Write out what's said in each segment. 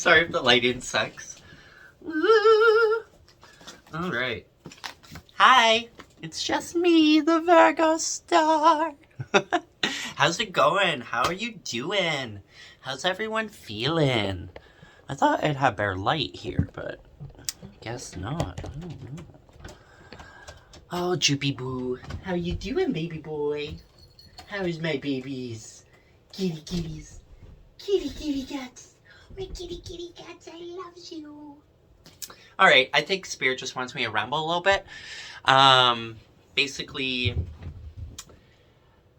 Sorry if the lighting sucks. Woo. All right. Hi, it's just me, the Virgo star. How's it going? How are you doing? How's everyone feeling? I thought I'd have better light here, but guess not. I don't know. Oh, Joopy Boo. How you doing, baby boy? How is my babies? Kitty kitties. Kitty cats. My kitty cats, I love you. Alright, I think Spirit just wants me to ramble a little bit. Basically,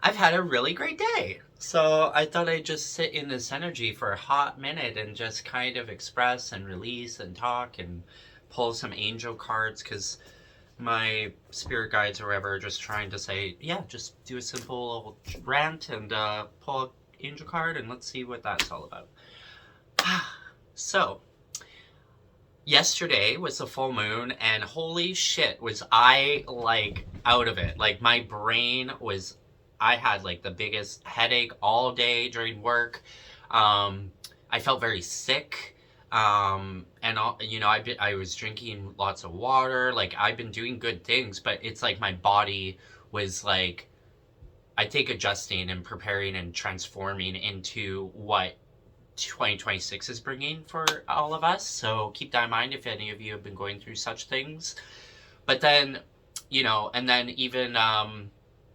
I've had a really great day. So I thought I'd just sit in this energy for a hot minute and just kind of express and release and talk and pull some angel cards, because my spirit guides or whatever are just trying to say, yeah, just do a simple little rant and pull an angel card and let's see what that's all about. So, yesterday was the full moon and holy shit was I like out of it. Like my brain was, I had like the biggest headache all day during work. I felt very sick. And you know, I was drinking lots of water. Like I've been doing good things, but it's like my body was like, I think adjusting and preparing and transforming into what 2026 is bringing for all of us. So keep that in mind if any of you have been going through such things. But then, you know, and then even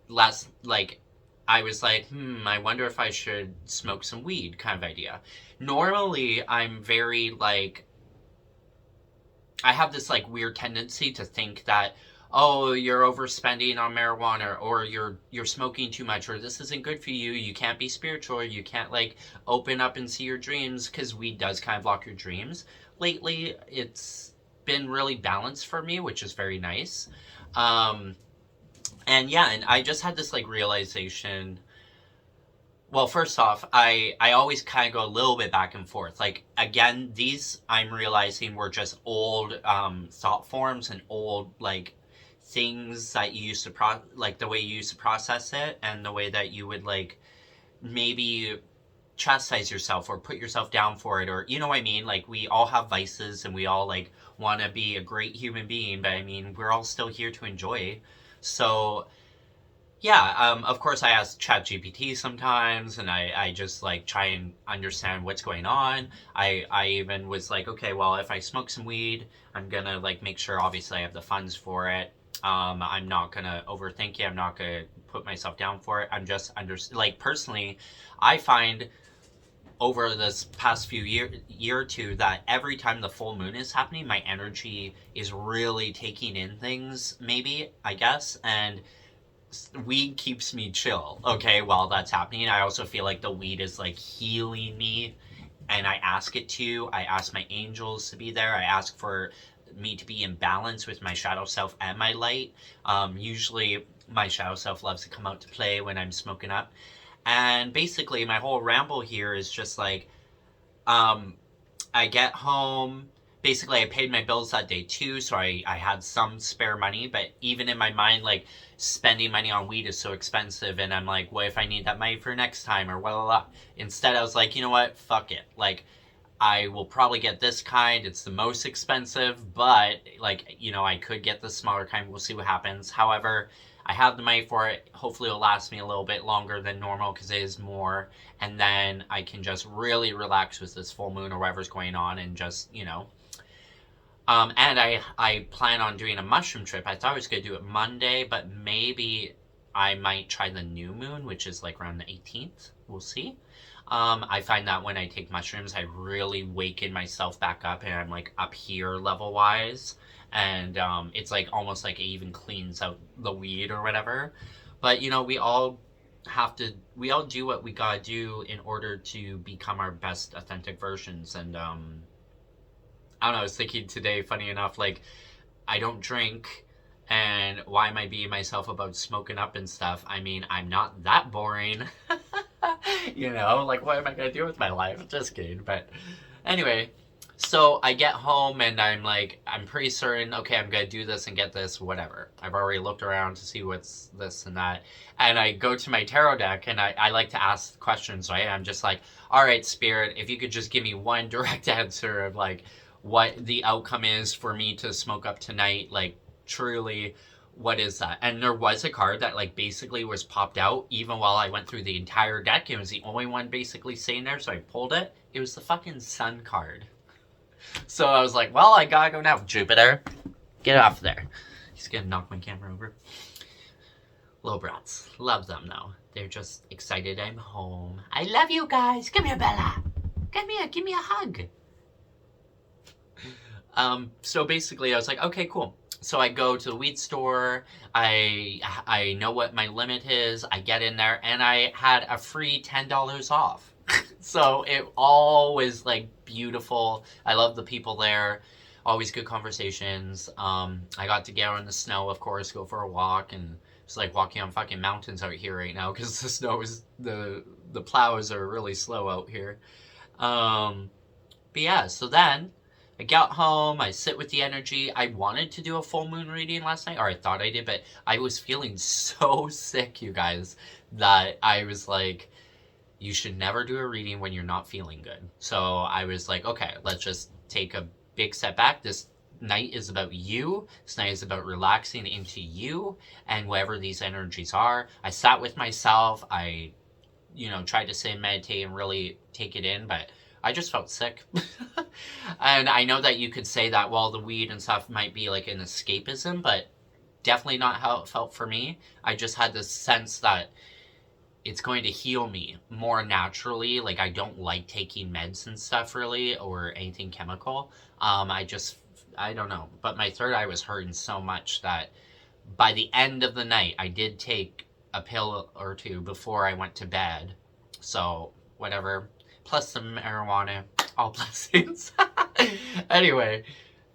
last, like, I was like, I wonder if I should smoke some weed kind of idea. Normally, I'm very, like, I have this, like, weird tendency to think that, oh, you're overspending on marijuana, or you're smoking too much, or this isn't good for you, you can't be spiritual, you can't, like, open up and see your dreams, because weed does kind of block your dreams. Lately, it's been really balanced for me, which is very nice. And yeah, and I just had this, like, realization. Well, first off, I always kind of go a little bit back and forth. Like, again, these I'm realizing were just old thought forms and old, like, things that you used to like the way you used to process it, and the way that you would, like, maybe chastise yourself or put yourself down for it, or you know what I mean? Like, we all have vices and we all, like, want to be a great human being, but I mean, we're all still here to enjoy. So yeah, of course I ask ChatGPT sometimes, and I just, like, try and understand what's going on. I even was like, okay, well, if I smoke some weed, I'm gonna, like, make sure, obviously, I have the funds for it. I'm not gonna overthink it. I'm not gonna put myself down for it. I'm just, like, personally, I find over this past few year or two that every time the full moon is happening, my energy is really taking in things, maybe, I guess, and weed keeps me chill, okay, while that's happening. I also feel like the weed is, like, healing me, and I ask it to. I ask my angels to be there. I ask for me to be in balance with my shadow self and my light. Usually my shadow self loves to come out to play when I'm smoking up. And basically my whole ramble here is just like, I get home. Basically, I paid my bills that day too, so I had some spare money, but even in my mind, like, spending money on weed is so expensive, and I'm like, what if I need that money for next time, or blah, blah, blah. Instead, I was like, you know what, fuck it. Like, I will probably get this kind, it's the most expensive, but, like, you know, I could get the smaller kind, we'll see what happens. However, I have the money for it. Hopefully it'll last me a little bit longer than normal, because it is more, and then I can just really relax with this full moon or whatever's going on, and just, you know. And I plan on doing a mushroom trip. I thought I was going to do it Monday, but maybe I might try the new moon, which is, like, around the 18th. We'll see. I find that when I take mushrooms, I really waken myself back up, and I'm, like, up here level-wise. And it's, like, almost like it even cleans out the weed or whatever. But, you know, we all do what we gotta do in order to become our best authentic versions. And, I don't know, I was thinking today, funny enough, like, I don't drink, and why am I being myself about smoking up and stuff? I mean, I'm not that boring. You know, like, what am I gonna do with my life? Just kidding. But anyway, So I get home and I'm like, I'm pretty certain, okay, I'm gonna do this and get this, whatever. I've already looked around to see what's this and that. And I go to my tarot deck and I like to ask questions, right? I'm just like, all right, Spirit, if you could just give me one direct answer of like what the outcome is for me to smoke up tonight, like truly, what is that? And there was a card that like basically was popped out even while I went through the entire deck. It was the only one basically sitting there, so I pulled it. It was the fucking Sun card. So I was like, well, I gotta go now. Jupiter, get off there. He's gonna knock my camera over. Little brats. Love them, though. They're just excited I'm home. I love you guys. Come here, Bella. Come here. Give me a hug. So basically, I was like, okay, cool. So I go to the weed store. I know what my limit is. I get in there, and I had a free $10 off. So it all was like beautiful. I love the people there. Always good conversations. I got to get out in the snow, of course, go for a walk, and it's like walking on fucking mountains out here right now because the snow is the plows are really slow out here. But yeah, so then I got home, I sit with the energy. I wanted to do a full moon reading last night, or I thought I did, but I was feeling so sick, you guys, that I was like, you should never do a reading when you're not feeling good. So I was like, okay, let's just take a big step back. This night is about you. This night is about relaxing into you and whatever these energies are. I sat with myself. I, tried to sit and meditate and really take it in, but I just felt sick. And I know that you could say that, well, the weed and stuff might be like an escapism, but definitely not how it felt for me. I just had this sense that it's going to heal me more naturally. Like, I don't like taking meds and stuff really, or anything chemical. I don't know. But my third eye was hurting so much that by the end of the night, I did take a pill or two before I went to bed. So, whatever. Plus some marijuana. All blessings. Anyway.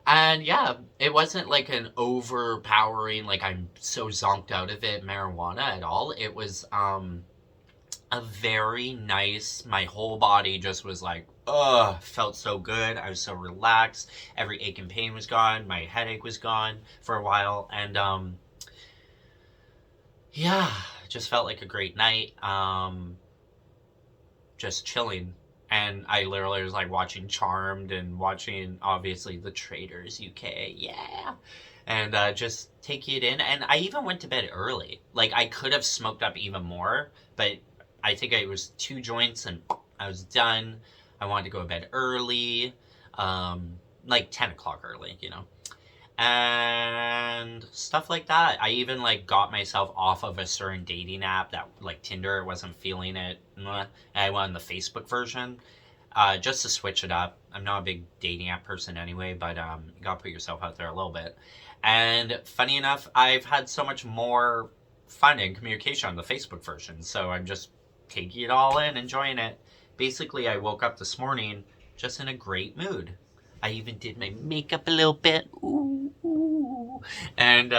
And yeah, it wasn't like an overpowering, like I'm so zonked out of it marijuana at all. It was, a very nice, my whole body just was like, felt so good. I was so relaxed. Every ache and pain was gone. My headache was gone for a while. And, yeah, just felt like a great night. Just chilling. And I literally was like watching Charmed and watching, obviously, The Traitors UK. Yeah. And just taking it in. And I even went to bed early. Like, I could have smoked up even more, but I think it was 2 joints and I was done. I wanted to go to bed early, like 10 o'clock early, and stuff like that. I even like got myself off of a certain dating app that like Tinder, wasn't feeling it. And I went on the Facebook version, just to switch it up. I'm not a big dating app person anyway, but you gotta put yourself out there a little bit. And funny enough, I've had so much more fun and communication on the Facebook version, so I'm just taking it all in, enjoying it. Basically, I woke up this morning just in a great mood. I even did my makeup a little bit. Ooh, ooh. And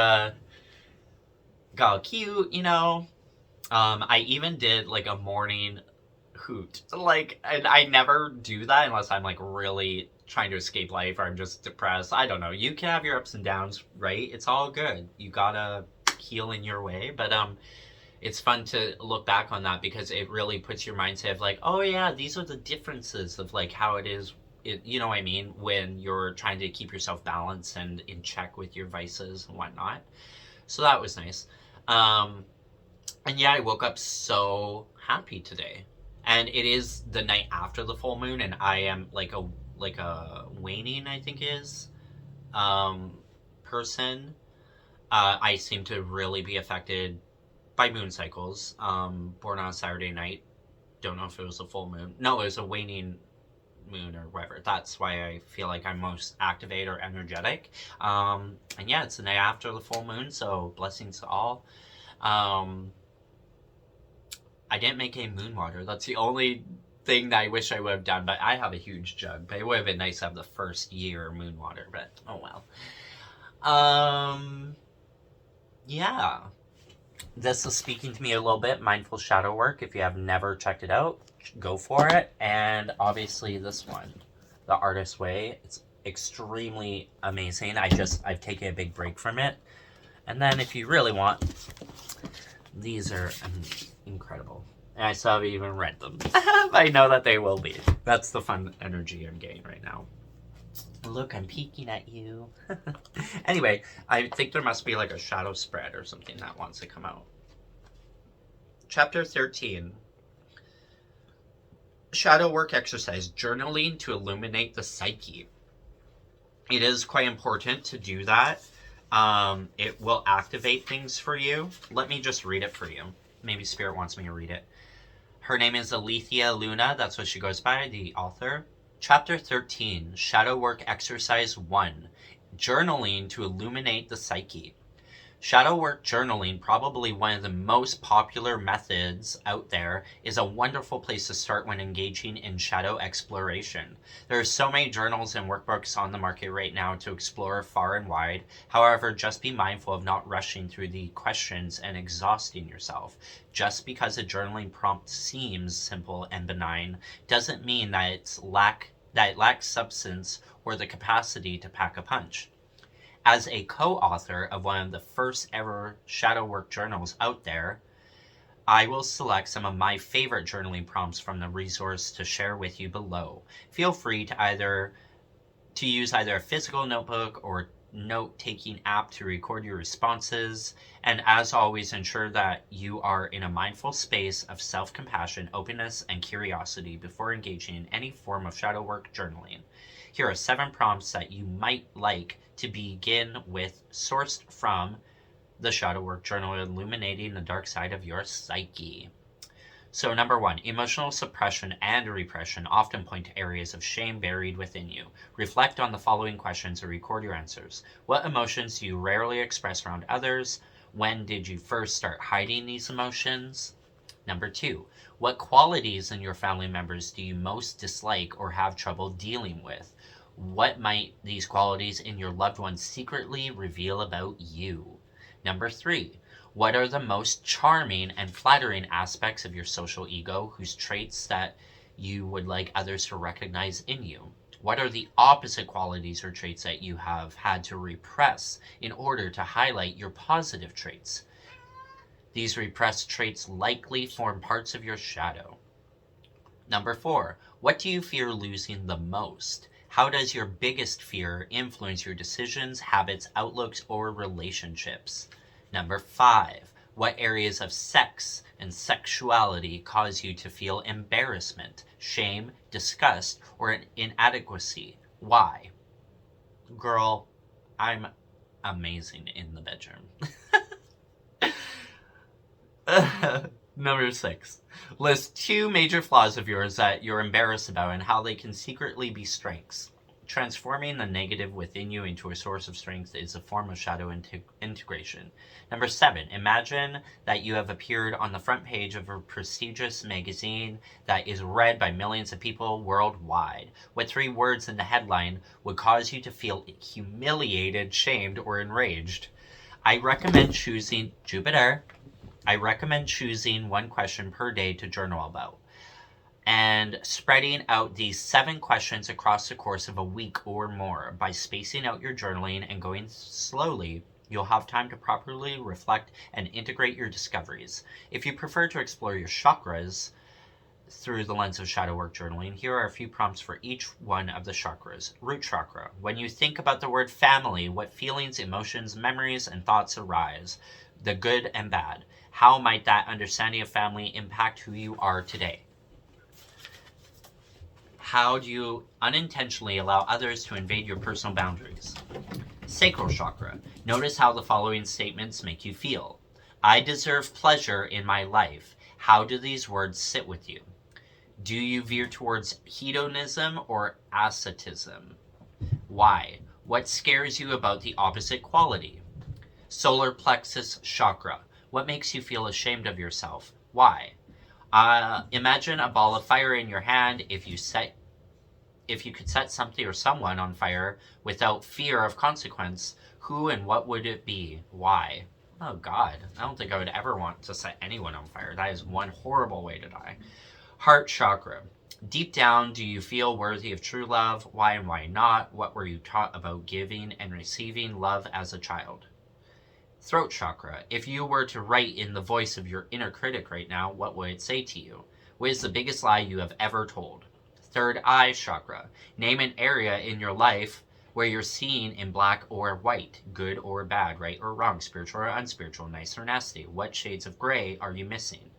got cute, I even did like a morning hoot. Like, and I never do that unless I'm like really trying to escape life or I'm just depressed. I don't know. You can have your ups and downs, right? It's all good. You gotta heal in your way. But it's fun to look back on that because it really puts your mindset of like, oh yeah, these are the differences of like how it is, you know what I mean, when you're trying to keep yourself balanced and in check with your vices and whatnot. So that was nice. And yeah, I woke up so happy today. And it is the night after the full moon, and I am like a waning, I think is, person. I seem to really be affected by moon cycles. Born on a Saturday night. Don't know if it was a full moon. No, it was a waning moon or whatever. That's why I feel like I'm most activated or energetic. And yeah, it's the night after the full moon, so blessings to all. I didn't make any moon water. That's the only thing that I wish I would have done, but I have a huge jug. But it would have been nice to have the first year moon water, but oh well. Yeah. This is speaking to me a little bit. Mindful Shadow Work. If you have never checked it out, go for it. And obviously this one. The Artist Way. It's extremely amazing. I've taken a big break from it. And then if you really want, these are incredible. And I still haven't even read them. I know that they will be. That's the fun energy I'm getting right now. Look, I'm peeking at you. Anyway, I think there must be like a shadow spread or something that wants to come out. Chapter 13. Shadow work exercise, journaling to illuminate the psyche. It is quite important to do that. It will activate things for you. Let me just read it for you. Maybe Spirit wants me to read it. Her name is Alethea Luna. That's what she goes by, the author. Chapter 13, Shadow Work Exercise 1, Journaling to Illuminate the Psyche. Shadow work journaling, probably one of the most popular methods out there, is a wonderful place to start when engaging in shadow exploration. There are so many journals and workbooks on the market right now to explore far and wide. However, just be mindful of not rushing through the questions and exhausting yourself. Just because a journaling prompt seems simple and benign doesn't mean that it lacks substance or the capacity to pack a punch. As a co-author of one of the first ever shadow work journals out there, I will select some of my favorite journaling prompts from the resource to share with you below. Feel free to use either a physical notebook or note-taking app to record your responses, and as always, ensure that you are in a mindful space of self-compassion, openness, and curiosity before engaging in any form of shadow work journaling. Here are 7 prompts that you might like to begin with, sourced from the Shadow Work Journal, Illuminating the Dark Side of Your Psyche. So number 1, emotional suppression and repression often point to areas of shame buried within you. Reflect on the following questions and record your answers. What emotions do you rarely express around others? When did you first start hiding these emotions? Number 2, what qualities in your family members do you most dislike or have trouble dealing with? What might these qualities in your loved ones secretly reveal about you? Number 3, what are the most charming and flattering aspects of your social ego whose traits that you would like others to recognize in you? What are the opposite qualities or traits that you have had to repress in order to highlight your positive traits? These repressed traits likely form parts of your shadow. Number 4, what do you fear losing the most? How does your biggest fear influence your decisions, habits, outlooks, or relationships? Number 5, what areas of sex and sexuality cause you to feel embarrassment, shame, disgust, or inadequacy? Why? Girl, I'm amazing in the bedroom. Number 6. List 2 major flaws of yours that you're embarrassed about and how they can secretly be strengths. Transforming the negative within you into a source of strength is a form of shadow integration. Number 7. Imagine that you have appeared on the front page of a prestigious magazine that is read by millions of people worldwide. What 3 words in the headline would cause you to feel humiliated, shamed, or enraged? I recommend choosing one question per day to journal about, and spreading out these 7 questions across the course of a week or more. By spacing out your journaling and going slowly, you'll have time to properly reflect and integrate your discoveries. If you prefer to explore your chakras through the lens of shadow work journaling, here are a few prompts for each one of the chakras. Root chakra. When you think about the word family, what feelings, emotions, memories, and thoughts arise? The good and bad. How might that understanding of family impact who you are today? How do you unintentionally allow others to invade your personal boundaries? Sacral chakra. Notice how the following statements make you feel. I deserve pleasure in my life. How do these words sit with you? Do you veer towards hedonism or asceticism? Why? What scares you about the opposite quality? Solar plexus chakra. What makes you feel ashamed of yourself? Why? Imagine a ball of fire in your hand. If you could set something or someone on fire without fear of consequence, who and what would it be? Why? Oh God, I don't think I would ever want to set anyone on fire. That is one horrible way to die. Heart chakra. Deep down, do you feel worthy of true love? Why and why not? What were you taught about giving and receiving love as a child? Throat chakra. If you were to write in the voice of your inner critic right now, what would it say to you? What is the biggest lie you have ever told? Third eye chakra. Name an area in your life where you're seen in black or white, good or bad, right or wrong, spiritual or unspiritual, nice or nasty. What shades of gray are you missing?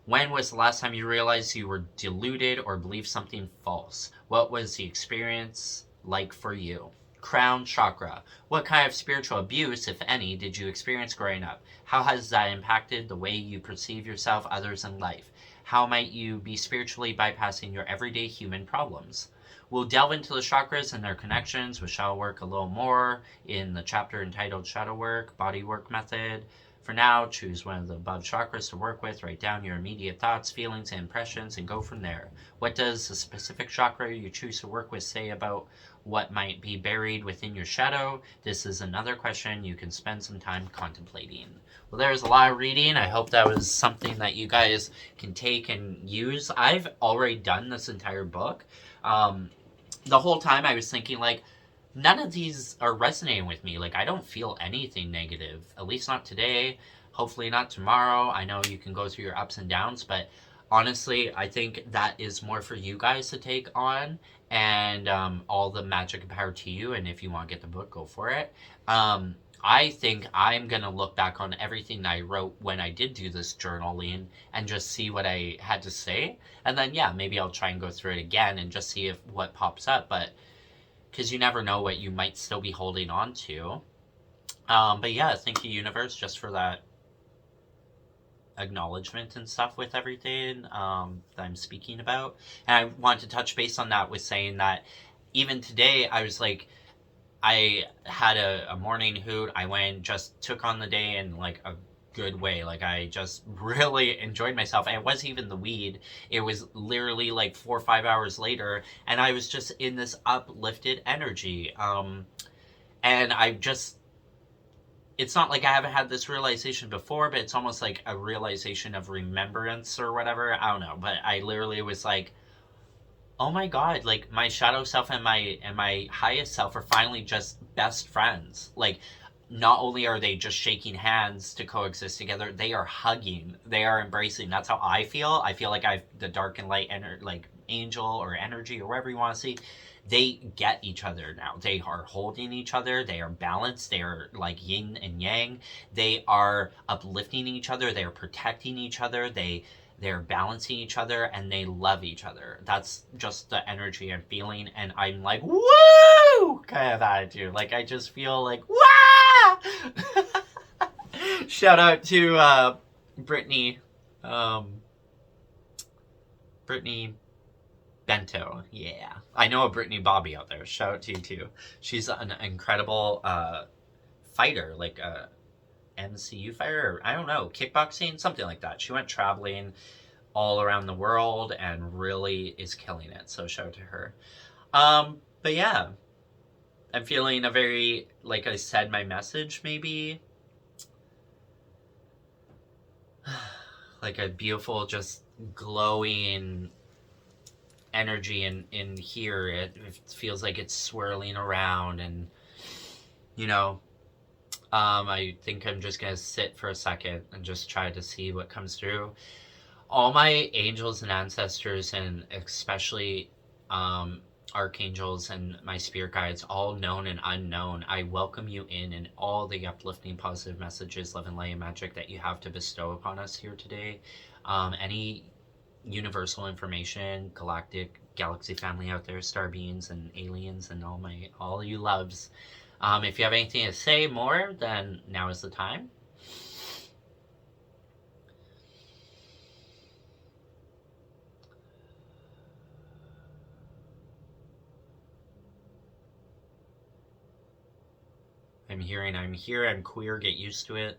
When was the last time you realized you were deluded or believed something false? What was the experience like for you? Crown chakra. What kind of spiritual abuse, if any, did you experience growing up? How has that impacted the way you perceive yourself, others, and life? How might you be spiritually bypassing your everyday human problems? We'll delve into the chakras and their connections with shadow work a little more in the chapter entitled Shadow Work, Body Work Method. For now, choose one of the above chakras to work with, write down your immediate thoughts, feelings, and impressions, and go from there. What does the specific chakra you choose to work with say about what might be buried within your shadow? This is another question you can spend some time contemplating. Well, there's a lot of reading. I hope that was something that you guys can take and use. I've already done this entire book. The whole time I was thinking, like, none of these are resonating with me. Like, I don't feel anything negative, at least not today, hopefully not tomorrow. I know you can go through your ups and downs, but honestly, I think that is more for you guys to take on, and all the magic and power to you. And if you want to get the book, go for it. I think I'm going to look back on everything that I wrote when I did do this journaling and just see what I had to say. And then, yeah, maybe I'll try and go through it again and just see if what pops up. But because you never know what you might still be holding on to. But yeah, thank you, universe, just for that acknowledgement and stuff with everything that I'm speaking about. And I want to touch base on that with saying that even today, I was like, I had a morning hoot. I went, just took on the day in like a good way. Like, I just really enjoyed myself. And it wasn't even the weed. It was literally like 4 or 5 hours later, and I was just in this uplifted energy. And I just, it's not like I haven't had this realization before, but it's almost like a realization of remembrance or whatever. I don't know. But I literally was like, oh my god, like, my shadow self and my highest self are finally just best friends. Like, not only are they just shaking hands to coexist together, they are hugging, they are embracing. That's how I feel. I feel like I've the dark and light like angel or energy or whatever you want to see. They get each other now. They are holding each other. They are balanced. They are like yin and yang. They are uplifting each other. They are protecting each other. They're balancing each other, and they love each other. That's just the energy I'm feeling, and I'm like, woo! Kind of attitude. Like, I just feel like, wah! Shout out to Brittany. Brittany Bento. Yeah. I know a Brittany Bobby out there. Shout out to you, too. She's an incredible fighter, like a MCU fighter, or I don't know, kickboxing, something like that. She went traveling all around the world and really is killing it. So shout out to her. But yeah, I'm feeling a very, like I said, my message maybe like a beautiful, just glowing energy in here. It feels like it's swirling around, and you know, I think I'm just gonna sit for a second and just try to see what comes through. All my angels and ancestors, and especially archangels and my spirit guides, all known and unknown, I welcome you in, and all the uplifting, positive messages, love and light and magic that you have to bestow upon us here today. Any universal information, galactic, galaxy family out there, star beings and aliens, and all you loves. If you have anything to say more, then now is the time. I'm hearing, I'm here, I'm queer, get used to it.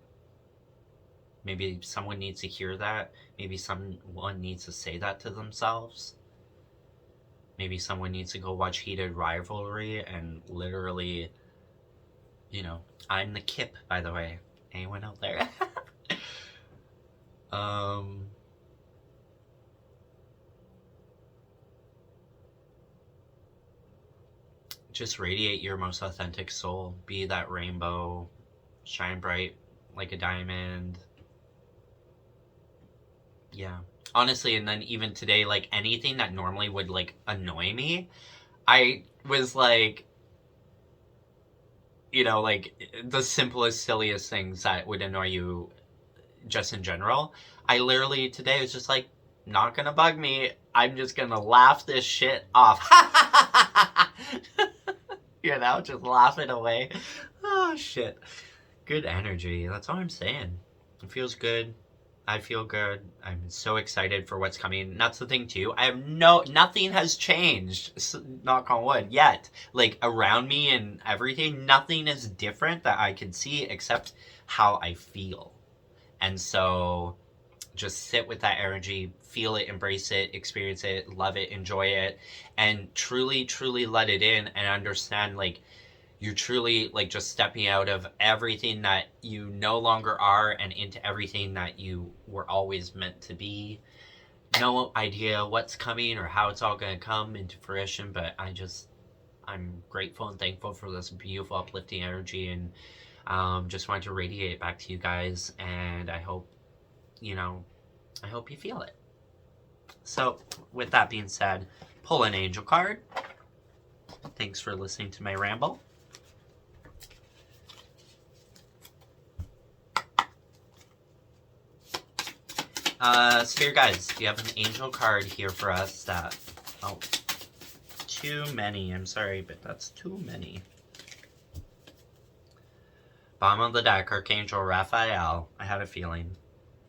Maybe someone needs to hear that. Maybe someone needs to say that to themselves. Maybe someone needs to go watch Heated Rivalry and literally, you know, I'm the Kip, by the way. Anyone out there? just radiate your most authentic soul. Be that rainbow. Shine bright like a diamond. Yeah. Honestly, and then even today, like, anything that normally would, like, annoy me, I was like, you know, like, the simplest, silliest things that would annoy you just in general. I literally today was just like, not gonna bug me. I'm just gonna laugh this shit off. You know, just laugh it away. Oh, shit. Good energy. That's all I'm saying. It feels good. I feel good. I'm so excited for what's coming. And that's the thing too. Nothing has changed, knock on wood, yet. Like, around me and everything, nothing is different that I can see except how I feel. And so, just sit with that energy, feel it, embrace it, experience it, love it, enjoy it, and truly, truly let it in and understand, like, you're truly, like, just stepping out of everything that you no longer are and into everything that you were always meant to be. No idea what's coming or how it's all going to come into fruition, but I'm grateful and thankful for this beautiful, uplifting energy, and just wanted to radiate it back to you guys, and I hope you feel it. So, with that being said, pull an angel card. Thanks for listening to my ramble. Spirit guides, do you have an angel card here for us that... Oh, too many. I'm sorry, but that's too many. Bottom of the deck, Archangel Raphael. I had a feeling.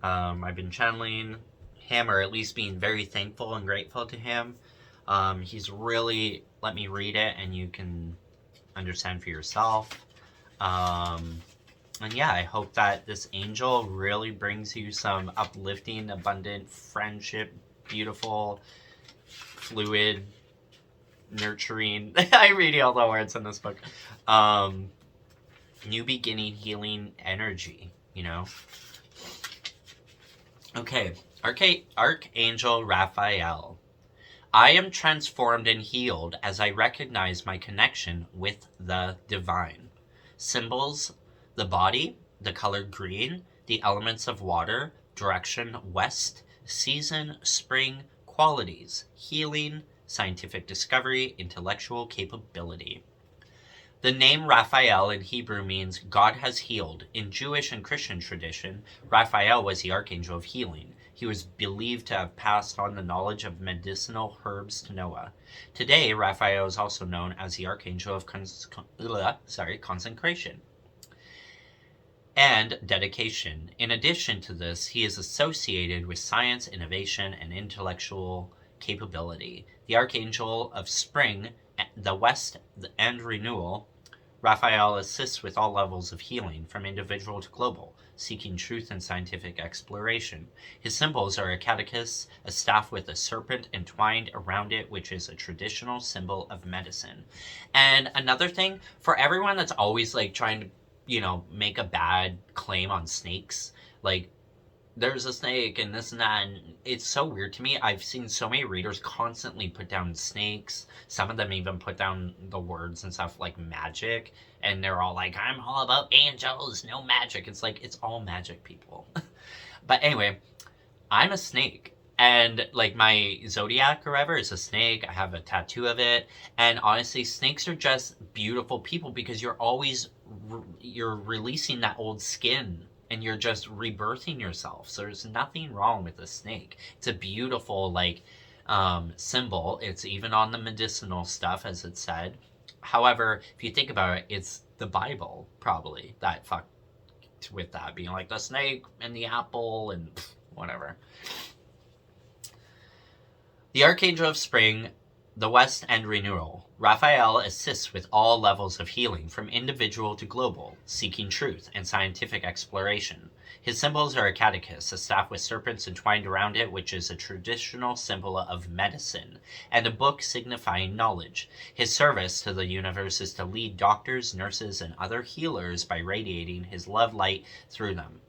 I've been channeling him, or at least being very thankful and grateful to him. He's really let me read it, and you can understand for yourself. And yeah, I hope that this angel really brings you some uplifting, abundant friendship, beautiful, fluid, nurturing. I read all the words in this book. New beginning, healing energy, you know? Okay, Archangel Raphael. I am transformed and healed as I recognize my connection with the divine. Symbols: the body, the color green, the elements of water, direction west, season spring, qualities healing, scientific discovery, intellectual capability. The name Raphael in Hebrew means God has healed. In Jewish and Christian tradition, Raphael was the archangel of healing. He was believed to have passed on the knowledge of medicinal herbs to Noah. Today, Raphael is also known as the archangel of consecration and dedication. In addition to this, he is associated with science, innovation, and intellectual capability. The archangel of spring, the west, and renewal, Raphael assists with all levels of healing, from individual to global, seeking truth and scientific exploration. His symbols are a caduceus, a staff with a serpent entwined around it, which is a traditional symbol of medicine. And another thing, for everyone that's always like trying to, make a bad claim on snakes, like, there's a snake and this and that, and it's so weird to me. I've seen so many readers constantly put down snakes. Some of them even put down the words and stuff like magic, and they're all like, I'm all about angels, no magic. It's like, it's all magic, people. But anyway, I'm a snake, and like my zodiac or whatever is a snake. I have a tattoo of it, and honestly, snakes are just beautiful people, because you're releasing that old skin, and you're just rebirthing yourself. So there's nothing wrong with a snake. It's a beautiful, symbol. It's even on the medicinal stuff, as it said. However, if you think about it, it's the Bible, probably, that fucked with that, being like the snake and the apple and whatever. The Archangel of Spring, the West, and Renewal. Raphael assists with all levels of healing, from individual to global, seeking truth and scientific exploration. His symbols are a caduceus, a staff with serpents entwined around it, which is a traditional symbol of medicine, and a book signifying knowledge. His service to the universe is to lead doctors, nurses, and other healers by radiating his love light through them.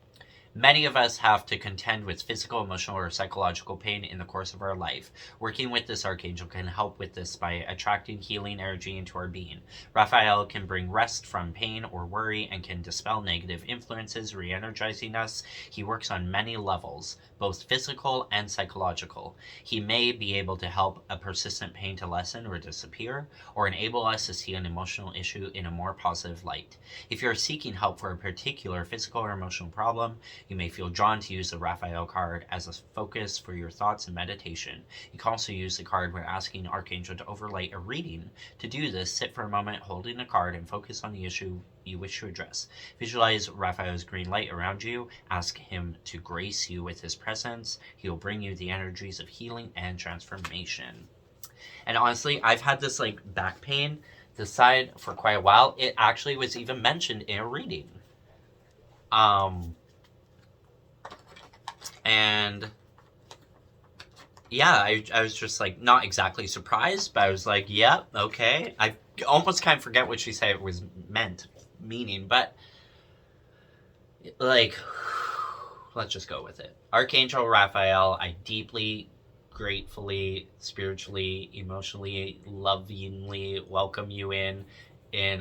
Many of us have to contend with physical, emotional, or psychological pain in the course of our life. Working with this archangel can help with this by attracting healing energy into our being. Raphael can bring rest from pain or worry and can dispel negative influences, re-energizing us. He works on many levels, both physical and psychological. He may be able to help a persistent pain to lessen or disappear, or enable us to see an emotional issue in a more positive light. If you're seeking help for a particular physical or emotional problem, you may feel drawn to use the Raphael card as a focus for your thoughts and meditation. You can also use the card when asking Archangel to overlay a reading. To do this, sit for a moment holding the card and focus on the issue you wish to address. Visualize Raphael's green light around you. Ask him to grace you with his presence. He will bring you the energies of healing and transformation. And honestly, I've had this like back pain this side for quite a while. It actually was even mentioned in a reading. And yeah, I was just like not exactly surprised, but I was like, yeah, okay. I almost kind of forget what she said it was meaning, but like, let's just go with it. Archangel Raphael, I deeply, gratefully, spiritually, emotionally, lovingly welcome you in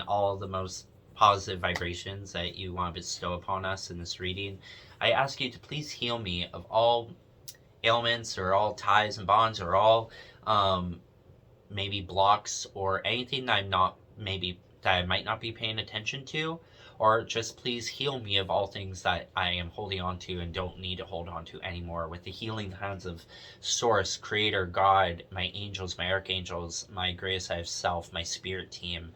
all the most positive vibrations that you want to bestow upon us in this reading. I ask you to please heal me of all ailments or all ties and bonds or all maybe blocks or anything that I might not be paying attention to, or just please heal me of all things that I am holding on to and don't need to hold on to anymore, with the healing hands of Source, Creator, God, my angels, my archangels, my greatest I of self, my spirit team.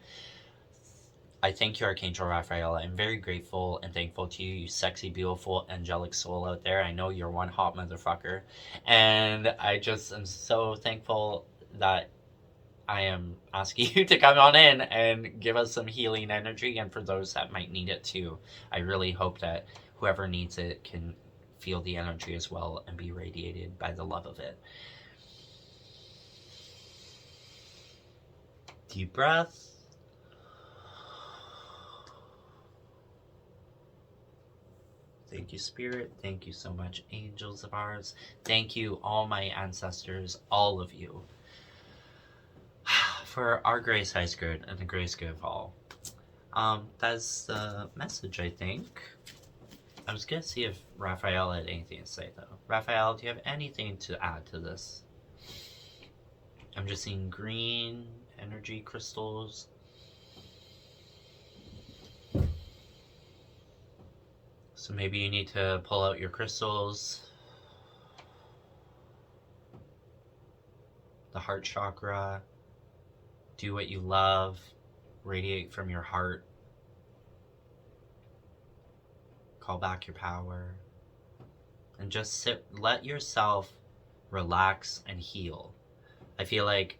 I thank you, Archangel Raphael. I'm very grateful and thankful to you, you sexy, beautiful, angelic soul out there. I know you're one hot motherfucker. And I just am so thankful that I am asking you to come on in and give us some healing energy. And for those that might need it too, I really hope that whoever needs it can feel the energy as well and be radiated by the love of it. Deep breath. Thank you, Spirit. Thank you so much, angels of ours. Thank you, all my ancestors, all of you, for our grace, highest good, and the grace good of all. That's the message, I think. I was going to see if Raphael had anything to say, though. Raphael, do you have anything to add to this? I'm just seeing green energy crystals. So maybe you need to pull out your crystals, the heart chakra, do what you love, radiate from your heart, call back your power, and just sit, let yourself relax and heal. I feel like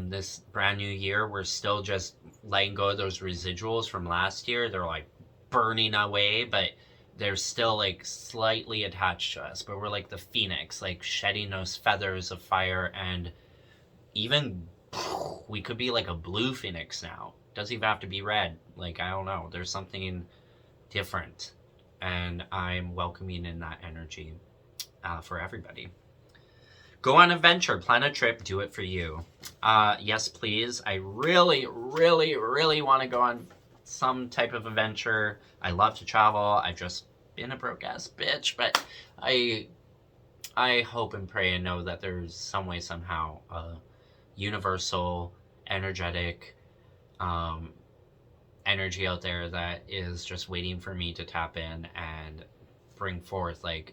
this brand new year, we're still just letting go of those residuals from last year. They're like burning away, but they're still like slightly attached to us, but we're like the phoenix, like shedding those feathers of fire, and even we could be like a blue phoenix now. Doesn't even have to be red. Like, I don't know, there's something different, and I'm welcoming in that energy for everybody. Go on an adventure, plan a trip, do it for you. Yes, please. I really, really, really want to go on some type of adventure. I love to travel. I've just been a broke ass bitch, but I hope and pray and know that there's some way, somehow, a universal, energetic energy out there that is just waiting for me to tap in and bring forth like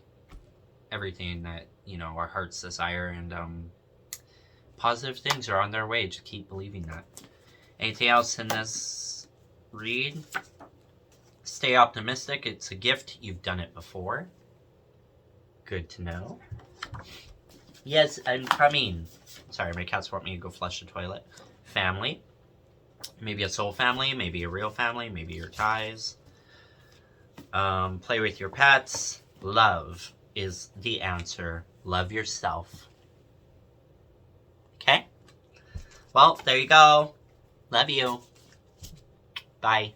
everything that, you know, our hearts desire, and positive things are on their way. Just keep believing that. Anything else in this read? Stay optimistic. It's a gift. You've done it before. Good to know. Yes, I'm coming. Sorry, my cats want me to go flush the toilet. Family. Maybe a soul family, maybe a real family, maybe your ties. Play with your pets. Love is the answer. Love yourself. Okay? Well, there you go. Love you. Bye.